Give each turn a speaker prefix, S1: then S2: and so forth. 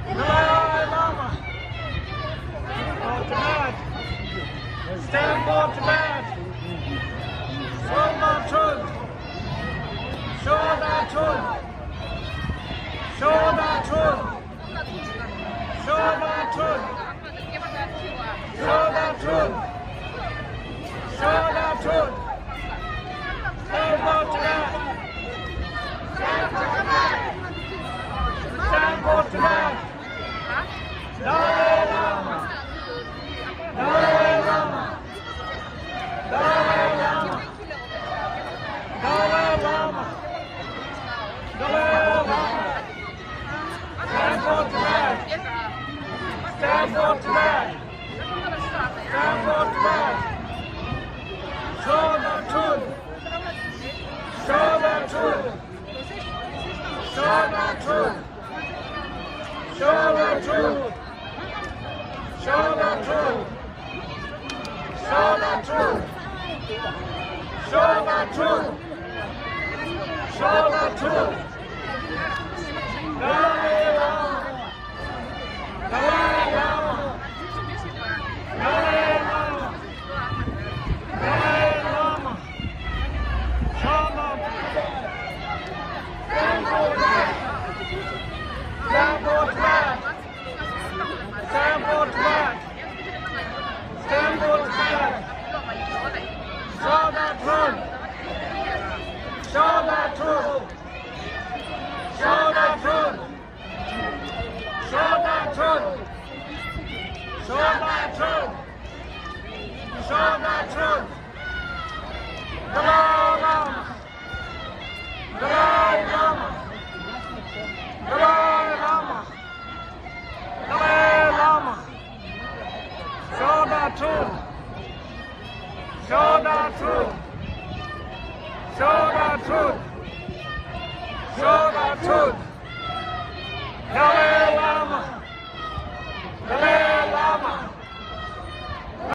S1: Dalai Lama. For Tibet. Stand for Tibet. Show the truth. Show the truth. Show the truth. Show the truth. Show the truth. Show the truth. Stand for Tibet. Stand for Tibet. Dalai Lama. Dalai Lama. Dalai Lama. Dalai Lama. Dalai Lama. Stand for Tibet. Stand for Tibet. Stand for Tibet. Show the truth. Show the truth. Show the truth. Show the truth. Show the truth. Show the truth. Show the truth. Show the truth. Dalai Lama. Dalai Lama. Dalai Lama. Dalai Lama. Show the truth. Stand for Tibet. Stand for Tibet. Stand for Tibet. Stand for Tibet. Show the truth. Show the truth. Show the truth. Show the truth. Show the truth. Show the truth. Dalai Lama. Dalai Lama. Dalai Lama. Dalai Lama. Show the truth. Show the truth. Show the truth. Show the truth.